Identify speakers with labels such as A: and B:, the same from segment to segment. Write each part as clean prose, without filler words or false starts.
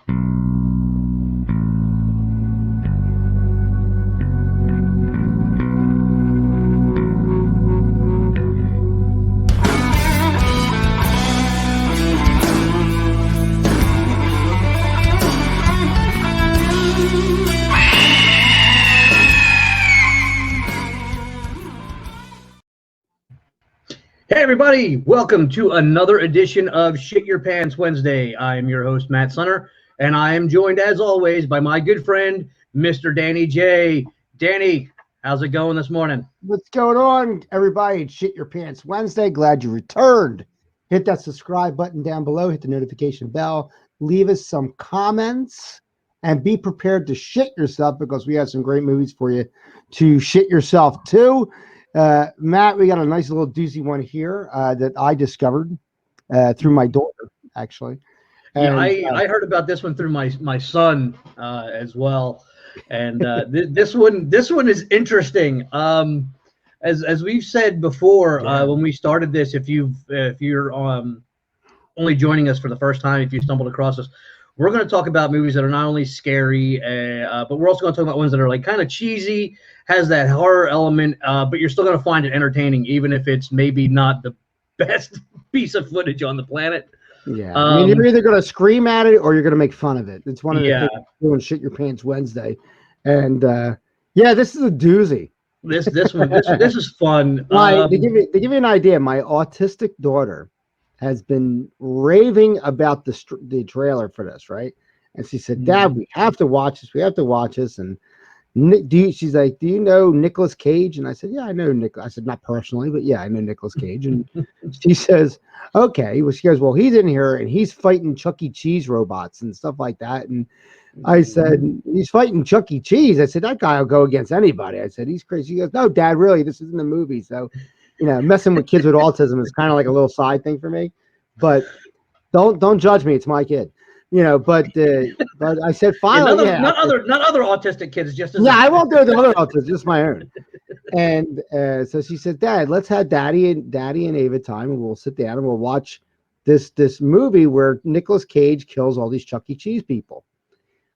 A: Hey everybody, welcome to another edition of Shit Your Pants Wednesday. I am your host, Matt Sunner, and I am joined as always by my good friend, Mr. Danny J. Danny, how's it going this morning?
B: What's going on, everybody? It's Shit Your Pants Wednesday. Glad you returned. Hit that subscribe button down below, hit the notification bell, leave us some comments, and be prepared to shit yourself because we have some great movies for you to shit yourself too. Matt, we got a nice little doozy one here that I discovered through my daughter, actually.
A: And, yeah, I heard about this one through my son as well, and this one is interesting. As we've said before, when we started this, if you're only joining us for the first time, if you stumbled across us, we're going to talk about movies that are not only scary, but we're also going to talk about ones that are like kind of cheesy, has that horror element, but you're still going to find it entertaining, even if it's maybe not the best piece of footage on the planet.
B: Yeah, I mean, you're either going to scream at it or you're going to make fun of it. It's one of the things doing Shit Your Pants Wednesday, and yeah, this is a doozy.
A: This is fun.
B: To give you an idea, my autistic daughter has been raving about the trailer for this, right? And she said, "Dad, we have to watch this. We have to watch this." And she's like, "Do you know Nicolas Cage?" And I said, "Yeah, I know Nicolas." I said, "Not personally, but yeah, I know Nicolas Cage." And she says, "Okay." Well, she goes, "Well, he's in here and he's fighting Chuck E. Cheese robots and stuff like that." And I said, "He's fighting Chuck E. Cheese." I said, "That guy will go against anybody." I said, "He's crazy." She goes, "No, Dad, really, this isn't a movie." So, messing with kids with autism is kind of like a little side thing for me. But don't judge me. It's my kid. But I said, finally,
A: not other autistic kids, just as
B: I won't do the other autism, just my own. And so she said, "Dad, let's have Daddy and Ava time, and we'll sit down and we'll watch this movie where Nicolas Cage kills all these Chuck E. Cheese people."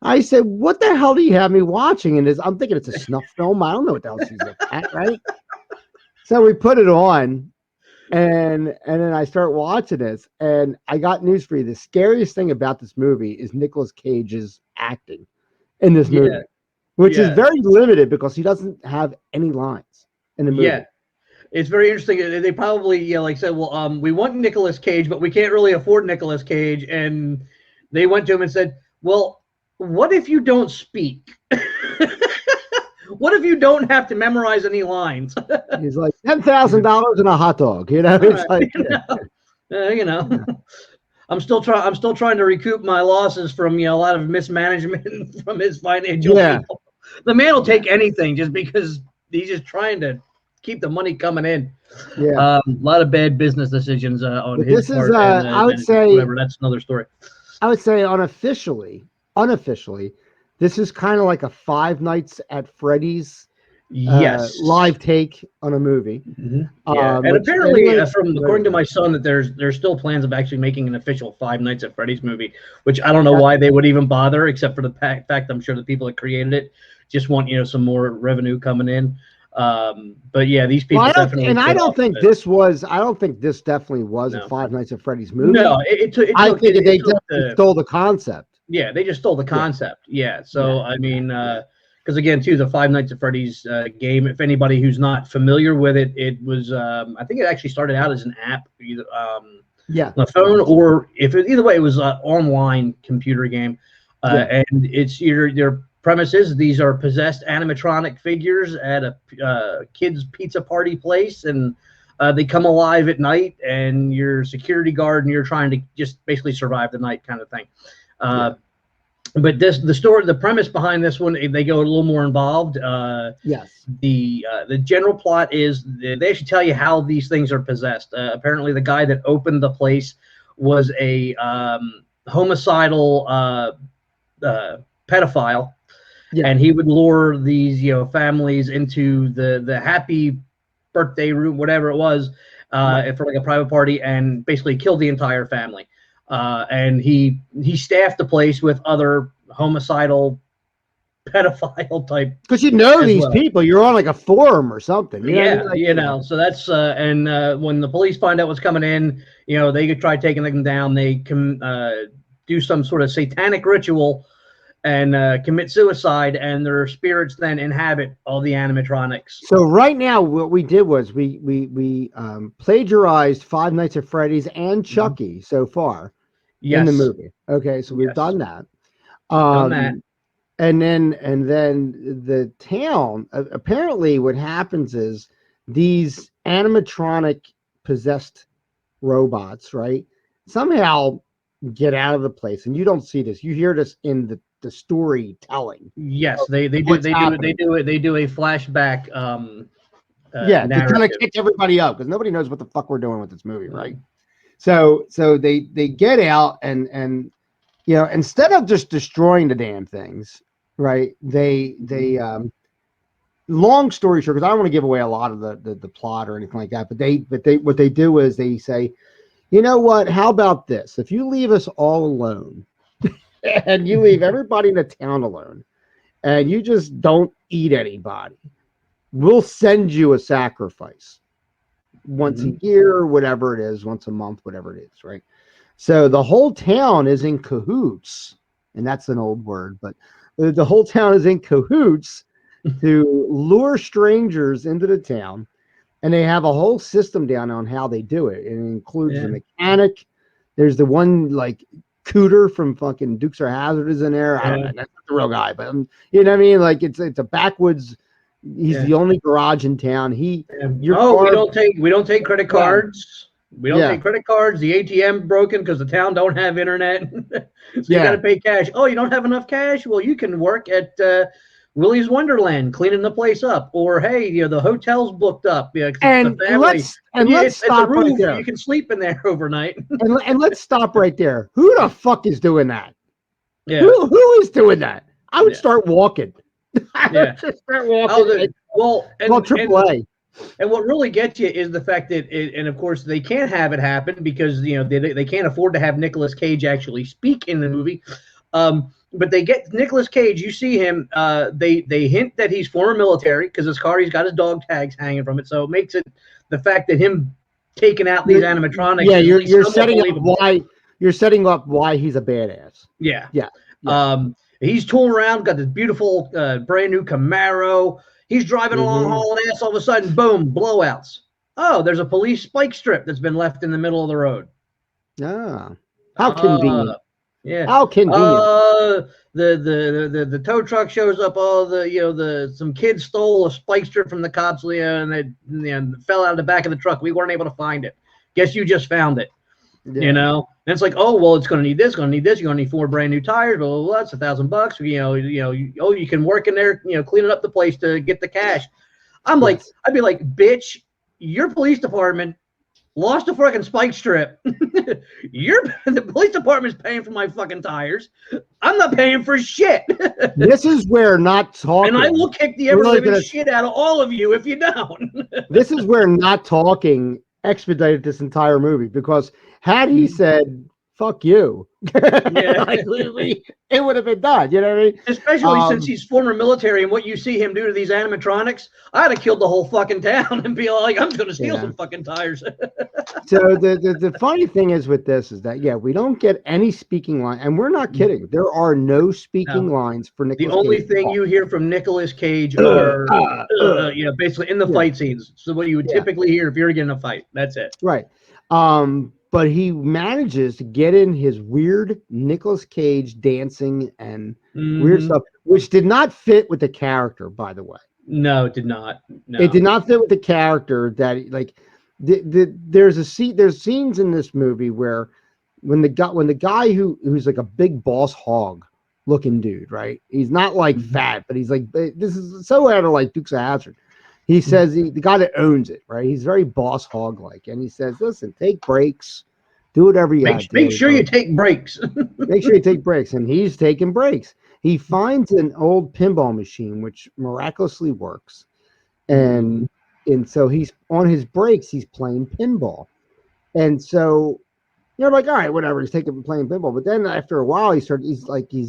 B: I said, "What the hell do you have me watching?" And I'm thinking it's a snuff film. I don't know what the hell she's at, right? So we put it on. And then I start watching this, and I got news for you. The scariest thing about this movie is Nicolas Cage's acting in this movie, which is very limited because he doesn't have any lines in the movie.
A: Yeah, it's very interesting. They probably, like I said, well, we want Nicolas Cage, but we can't really afford Nicolas Cage. And they went to him and said, "Well, what if you don't speak? What if you don't have to memorize any lines?"
B: He's like, $10,000 and a hot dog. It's like,
A: I'm still trying to recoup my losses from a lot of mismanagement from his financial people. The man will take anything just because he's just trying to keep the money coming in. A lot of bad business decisions on his part.
B: I would say,
A: whatever. That's another story.
B: I would say unofficially, this is kind of like a Five Nights at Freddy's live take on a movie.
A: And apparently, according to my son, that there's still plans of actually making an official Five Nights at Freddy's movie, which I don't know why they would even bother, except for the fact I'm sure the people that created it just want some more revenue coming in. But yeah, these people definitely.
B: And I don't think this definitely was a Five Nights at Freddy's movie.
A: No,
B: I think they stole the concept.
A: Yeah, they just stole the concept. Yeah. So I mean, because again, too, the Five Nights at Freddy's game. If anybody who's not familiar with it, it was I think it actually started out as an app, either on the phone or either way, it was an online computer game. And it's your premise is these are possessed animatronic figures at a kid's pizza party place, and they come alive at night, and you're a security guard, and you're trying to just basically survive the night, kind of thing. But the premise behind this one, they go a little more involved. The general plot is they actually tell you how these things are possessed. Apparently, the guy that opened the place was a homicidal pedophile, and he would lure these families into the happy birthday room, whatever it was, for like a private party, and basically kill the entire family. and he staffed the place with other homicidal, pedophile type.
B: Because you know these
A: well.
B: people, you're on like a forum or something. You know what I
A: Yeah,
B: mean? Like,
A: you know, so that's and when the police find out what's coming in, you know, they could try taking them down. They can do some sort of satanic ritual and commit suicide, and their spirits then inhabit all the animatronics.
B: So right now, what we did was we plagiarized Five Nights at Freddy's and Chucky so far in the
A: Yes,
B: movie. Okay, so we've
A: yes,
B: done that.
A: we've done that.
B: And then the town, apparently what happens is these animatronic possessed robots, right, somehow get out of the place, and you don't see this, you hear this in the storytelling
A: Yes,
B: of
A: they do
B: what's
A: they do they
B: happening.
A: do it they do a flashback
B: Yeah, to kind of
A: narrative.
B: catch everybody up, because nobody knows what the fuck we're doing with this movie, right? So they get out, and you know, instead of just destroying the damn things, right, they long story short, because I don't want to give away a lot of the plot or anything like that, but they what they do is they say, you know what, how about this, if you leave us all alone and you leave everybody in the town alone and you just don't eat anybody, we'll send you a sacrifice once a year or whatever it is, once a month, whatever it is, right? So the whole town is in cahoots, and that's an old word, but the whole town is in cahoots to lure strangers into the town, and they have a whole system down on how they do it. It includes
A: Yeah,
B: the mechanic. There's the one like Cooter from fucking Dukes of Hazzard is in there. I don't
A: yeah,
B: know, that's not the real guy, but you know what I mean. Like it's a backwoods. He's
A: yeah.
B: the only garage in town. Your
A: Oh,
B: car.
A: we don't take credit
B: Yeah,
A: cards. We don't
B: yeah,
A: take credit cards. The ATM broken because the town don't have internet, so you got
B: yeah.
A: to pay cash. Oh, you don't have enough cash? Well, you can work at Willy's Wonderland cleaning the place up, or hey, you know the hotel's booked up. Yeah, 'cause it's the
B: And
A: family.
B: let's
A: It's a
B: stop right
A: roof. You
B: there.
A: can sleep in there overnight.
B: And let's stop right there. Who the fuck is doing that?
A: Yeah,
B: Who is doing that? I would
A: yeah,
B: start walking. I would
A: yeah.
B: just start walking
A: Oh,
B: and
A: well,
B: call AAA.
A: and what really gets you is the fact that, and of course, they can't have it happen because you know they can't afford to have Nicolas Cage actually speak in the movie. But they get Nicolas Cage. You see him. They hint that he's former military because his car, he's got his dog tags hanging from it. So it makes it the fact that him taking out these
B: You're,
A: animatronics
B: yeah,
A: is at least
B: you're
A: somewhat
B: setting up
A: believable.
B: why he's a badass.
A: Yeah.
B: Yeah, yeah.
A: He's tooling around, got this beautiful brand new Camaro. He's driving along
B: Hmm.
A: hauling ass. All of a sudden, boom, blowouts. Oh, there's a police spike strip that's been left in the middle of the road.
B: Ah, how
A: Uh,
B: convenient.
A: yeah.
B: How convenient.
A: The tow truck shows up. All some kids stole a spike strip from the cops, and they fell out of the back of the truck. We weren't able to find it. Guess you just found it. You
B: Yeah.
A: know, and it's like, oh well, it's going to need this, going to need this. You're going to need 4 brand new tires. Blah blah blah. It's $1,000. You can work in there, cleaning up the place to get the cash.
B: Yes.
A: I'd be like, bitch, your police department lost a fucking spike strip. The police department's paying for my fucking tires. I'm not paying for shit.
B: This is where not
A: And I
B: talking
A: will kick the ever
B: really
A: living
B: gonna.
A: shit out of all of you if you don't.
B: This is where not talking expedited this entire movie, because had he said "fuck you,"
A: Yeah.
B: like it would have been done. You know what I mean?
A: Especially since he's former military and what you see him do to these animatronics, I'd have killed the whole fucking town and be like, I'm just going to steal
B: Yeah.
A: some fucking tires.
B: So the funny thing is with this is that, yeah, we don't get any speaking line, and we're not kidding. There are no speaking
A: No.
B: lines for
A: The
B: Nicolas
A: only
B: Cage.
A: thing you hear from Nicolas Cage are, basically in the
B: Yeah,
A: fight scenes. So what you would
B: yeah,
A: typically hear if you're getting a fight. That's it.
B: right. But he manages to get in his weird Nicolas Cage dancing and weird
A: Mm-hmm.
B: stuff, which did not fit with the character, by the way.
A: No, it did not.
B: It
A: No.
B: did not fit with the character that, like, there's scenes in this movie where when the guy who's like a big boss hog looking dude, right? He's not like fat, but he's like, this is so out of like Dukes of Hazzard. He says the guy that owns it, right? He's very boss hog like, and he says, "Listen, take breaks, do whatever you got to
A: Make
B: do,
A: sure you take breaks.
B: make sure you take breaks." And he's taking breaks. He finds an old pinball machine which miraculously works, and so he's on his breaks. He's playing pinball, and so You're like, all right, whatever. He's playing pinball, but then after a while, he's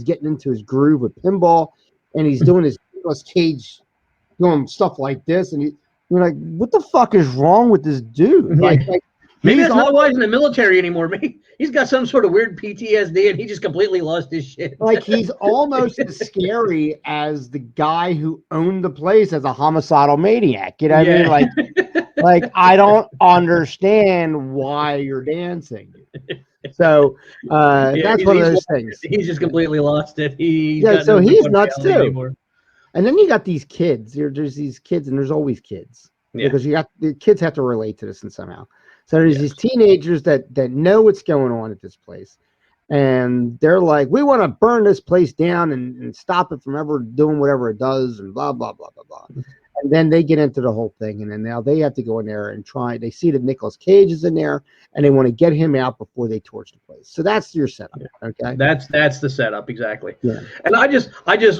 B: getting into his groove with pinball, and he's doing his Nicolas Cage, doing stuff like this, and you're like, what the fuck is wrong with this dude? Like
A: maybe that's not why he's in the military anymore. Maybe he's got some sort of weird PTSD, and he just completely lost his shit.
B: Like he's almost as scary as the guy who owned the place as a homicidal maniac. You know what I mean? Like I don't understand why you're dancing. So that's one of those things.
A: He's just completely lost it. He's
B: nuts too. Anymore. And then you got these kids. There's these kids, and there's always kids because the kids have to relate to this in somehow. So there's these teenagers that know what's going on at this place, and they're like, we want to burn this place down and stop it from ever doing whatever it does, and blah blah blah blah blah. And then they get into the whole thing, and then now they have to go in there and try. They see that Nicolas Cage is in there, and they want to get him out before they torch the place. So that's your setup. Okay,
A: that's the setup exactly.
B: Yeah.
A: And I just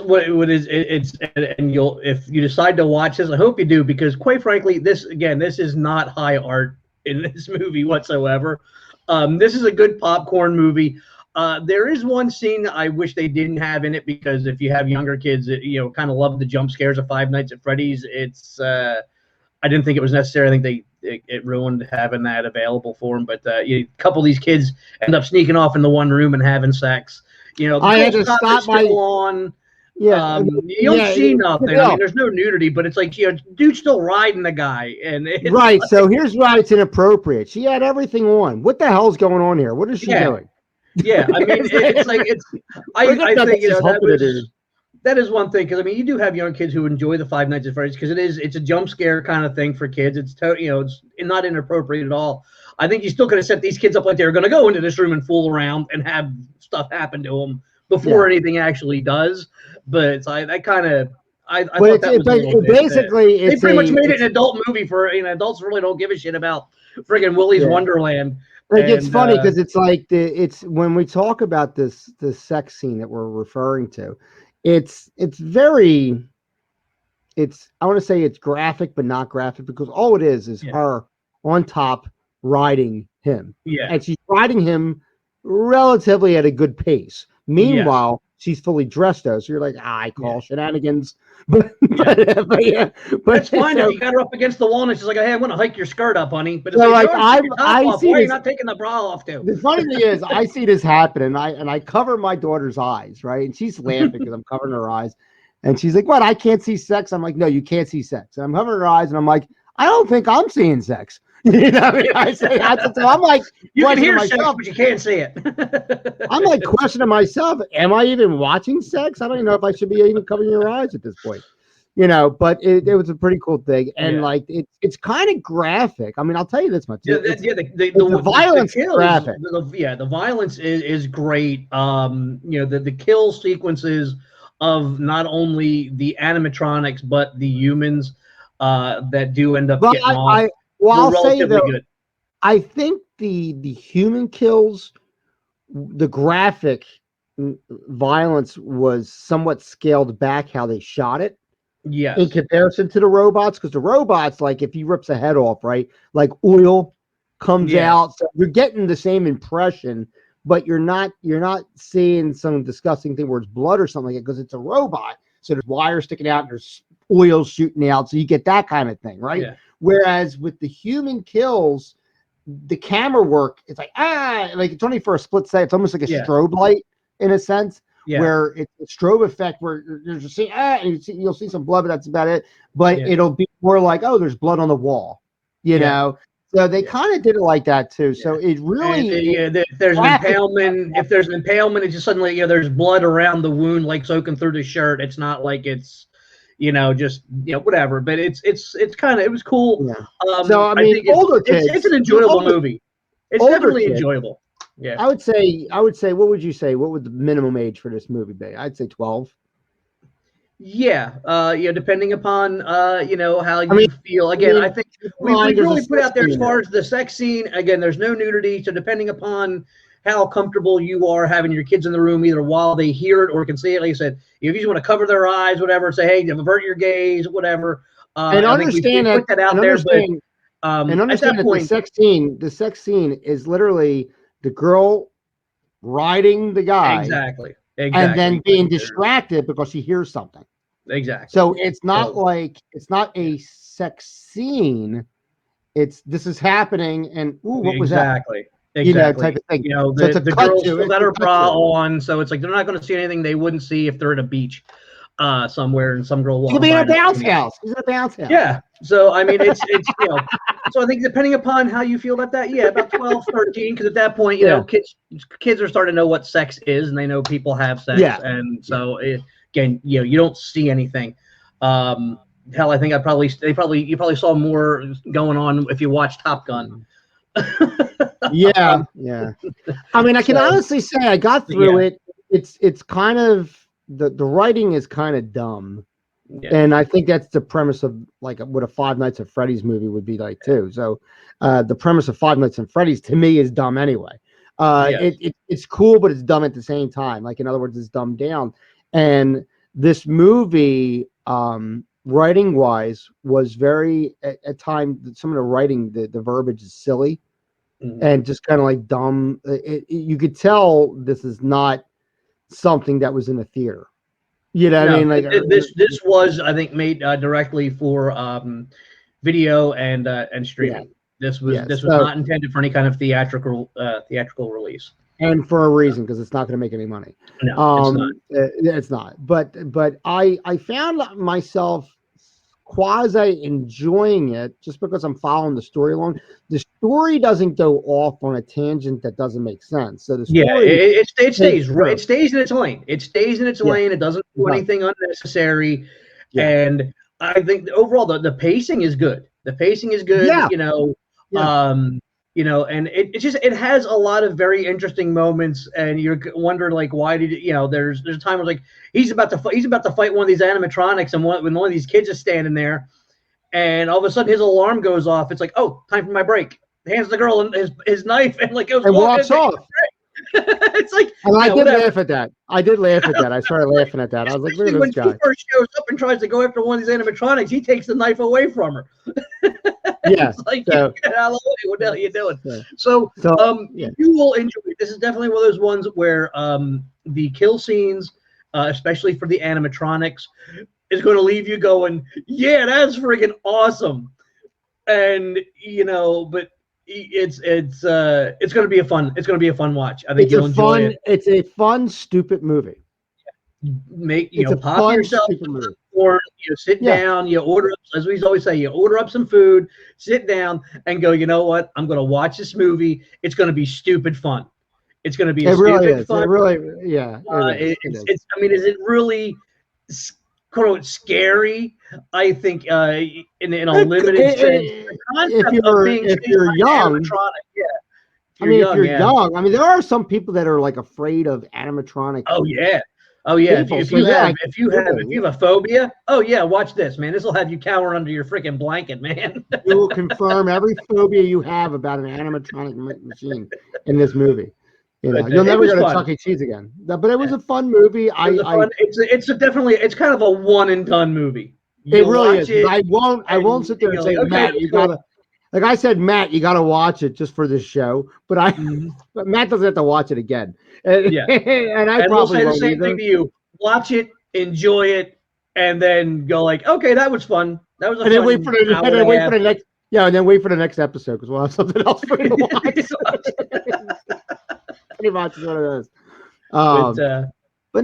A: what is it's and you'll, if you decide to watch this, I hope you do, because quite frankly, this is not high art in this movie whatsoever. This is a good popcorn movie. There is one scene I wish they didn't have in it, because if you have younger kids that, kind of love the jump scares of Five Nights at Freddy's, it's I didn't think it was necessary. I think it ruined having that available for them. But a couple of these kids end up sneaking off in the one room and having sex.
B: I had to stop my
A: on. Yeah, you don't see nothing. I mean, there's no nudity, but it's like, dude's still riding the guy, and
B: right. Like, so here's why it's inappropriate. She had everything on. What the hell's going on here? What is she doing?
A: Yeah, I mean, it's like I think that is one thing, because I mean, you do have young kids who enjoy the Five Nights at Freddy's because it's a jump scare kind of thing for kids. It's it's not inappropriate at all. I think you still could have set these kids up like they're going to go into this room and fool around and have stuff happen to them before anything actually does. But I thought that was
B: basically
A: they pretty much made it an adult movie for adults really don't give a shit about friggin' Willy's Wonderland.
B: Like, it's funny because it's like it's when we talk about this sex scene that we're referring to, it's very, I want to say it's graphic but not graphic, because all it is her on top riding him.
A: Yeah.
B: And she's riding him relatively at a good pace. Meanwhile, she's fully dressed though, so you're like, I call shenanigans. But
A: that's fine if you got her up against the wall and she's like, hey, I'm gonna hike your skirt up, honey. But it's
B: like,
A: I see why are you not taking the bra off too?
B: The funny thing is, I see this happen, and I cover my daughter's eyes, right? And she's laughing because I'm covering her eyes. And she's like, what, I can't see sex? I'm like, no, you can't see sex. And I'm covering her eyes, and I'm like, I don't think I'm seeing sex. You know what I mean? So I'm like,
A: you can hear sex, but you can't see it.
B: I'm like questioning myself, am I even watching sex? I don't even know if I should be even covering your eyes at this point. But it was a pretty cool thing. And like, it's kind of graphic. I mean, I'll tell you this much. The violence is graphic.
A: The violence is great. The kill sequences of not only the animatronics, but the humans that do end up getting off.
B: I'll say though, good. I think the human kills, the graphic violence was somewhat scaled back how they shot it.
A: Yes.
B: In comparison to the robots, because the robots, like if he rips a head off, right, like oil comes out, so you're getting the same impression, but you're not seeing some disgusting thing where it's blood or something like that, because it's a robot. So there's wires sticking out and there's oil shooting out, so you get that kind of thing, right?
A: Yeah.
B: Whereas with the human kills, the camera work, it's like like it's only for a split second. It's almost like a strobe light in a sense. Yeah. Where it's a strobe effect where there's a and you'll see some blood, but that's about it. But it'll be more like, oh, there's blood on the wall, you know. So they kind of did it like that too. So it really,
A: if there's an impalement, it's just suddenly there's blood around the wound, like soaking through the shirt. It's not like it's just whatever. But it was cool.
B: Yeah. So I mean,
A: it's an enjoyable movie. It's definitely enjoyable. Yeah,
B: I would say. What would you say? What would the minimum age for this movie be? I'd say 12.
A: Yeah, depending upon how you feel. Again, I think we really put out there as far as the sex scene. Again, there's no nudity, so depending upon how comfortable you are having your kids in the room, either while they hear it or can see it. Like I said, if you just want to cover their eyes, whatever, say, hey, avert your gaze, whatever.
B: And understand that out there, but and understand that the sex scene is literally the girl riding the guy,
A: Exactly.
B: and then being distracted because she hears something.
A: Exactly.
B: So it's not it's not a sex scene. This is happening, and what was that?
A: Exactly.
B: Type of thing.
A: So it's the girl still got her bra on, so it's like they're not going to see anything they wouldn't see if they're at a beach somewhere and some girl walking by.
B: She's in a bounce house. She's in a bounce house.
A: Yeah. So I mean, it's so I think depending upon how you feel about that, about 12, 13, because at that point, kids are starting to know what sex is, and they know people have sex, and so again, you don't see anything. Hell, I think you probably saw more going on if you watched Top Gun.
B: Yeah. I mean, I can honestly say I got through it. It's kind of the writing is kind of dumb, and I think that's the premise of like what a Five Nights at Freddy's movie would be like too. So, the premise of Five Nights at Freddy's to me is dumb anyway. It's cool, but it's dumb at the same time. Like in other words, it's dumbed down. And this movie, writing wise, was very at time. Some of the writing, the verbiage is silly. And just kind of like dumb. You could tell this is not something that was in a theater. You know what I mean? Like
A: this was, I think, made directly for video and streaming. This was not intended for any kind of theatrical release.
B: And for a reason, because it's not going to make any money.
A: No,
B: it's not. But I found myself quasi enjoying it just because I'm following the story along. The story doesn't go off on a tangent that doesn't make sense. So the story,
A: it stays right. It stays in its lane. It stays in its lane. It doesn't do anything unnecessary. And I think overall the pacing is good. The pacing is good. And it has a lot of very interesting moments, and you're wondering like, why did there's a time where like he's about to fight one of these animatronics, and when one of these kids is standing there, and all of a sudden his alarm goes off. It's like, oh, time for my break. Hands the girl his knife and like goes and
B: walks off.
A: It's like,
B: and I did laugh at that. I started laughing at that. I was like, look at this guy.
A: When she first shows up and tries to go after one of these animatronics, he takes the knife away from her. It's like, get out of the way. What the hell are you doing? You will enjoy it. This is definitely one of those ones where the kill scenes, especially for the animatronics, is going to leave you going, yeah, that's freaking awesome. And but it's going to be a fun watch. I think you'll enjoy it.
B: It's a fun, stupid movie.
A: Pop yourself or sit down, you order up, as we always say, you order up some food, sit down and go, you know what? I'm going to watch this movie. It's going to be stupid fun. It's going to be stupid fun.
B: It really,
A: it's I mean, is it really quote unquote scary? I think in a limited sense.
B: If you're young, if you're young, I mean, there are some people that are like afraid of animatronic.
A: Oh yeah. If you have a phobia, watch this, man. This will have you cower under your freaking blanket, man.
B: You will confirm every phobia you have about an animatronic machine in this movie. You'll never go to Chuck E. Cheese again. But it was a fun movie.
A: It's kind of a one and done movie.
B: It really is. I won't sit there and say, Matt, you gotta. Like I said, Matt, you got to watch it just for this show. But but Matt doesn't have to watch it again. And I probably
A: will say the same thing to you. Watch it, enjoy it, and then go like, okay, that was fun. That was a fun.
B: Wait for the next. Yeah, and then wait for the next episode because we'll have something else for you to watch. Pretty much one of those. But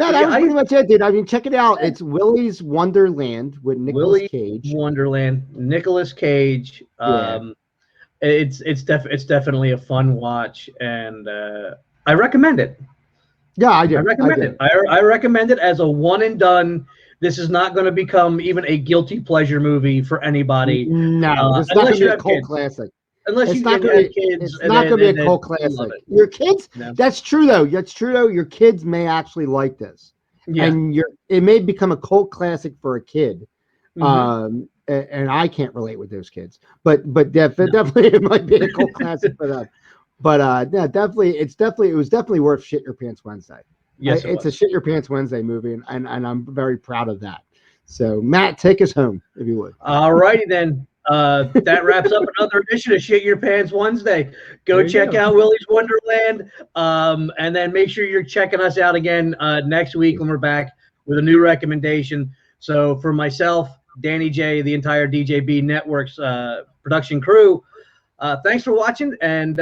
B: no, that was pretty much it, dude. I mean, check it out. It's Willy's Wonderland with Nicolas Cage.
A: Wonderland, Nicolas Cage. It's definitely a fun watch, and I recommend it.
B: Yeah, I do.
A: I recommend it. I recommend it as a one and done. This is not going to become even a guilty pleasure movie for anybody.
B: No, it's not going to be a cult classic.
A: Unless
B: it's not going to be a cult classic. Your kids, that's true though. That's true though. Your kids may actually like this, and it may become a cult classic for a kid. And I can't relate with those kids, but definitely it might be a cult classic for them. But definitely, it was definitely worth Shit Your Pants Wednesday.
A: Yes,
B: it's a Shit Your Pants Wednesday movie, and I'm very proud of that. So Matt, take us home if you would.
A: All righty then. That wraps up another edition of Shit Your Pants Wednesday. Go check
B: go.
A: out Willy's Wonderland, and then make sure you're checking us out again next week when we're back with a new recommendation. So for myself, Danny J, the entire DJB Networks production crew, thanks for watching, and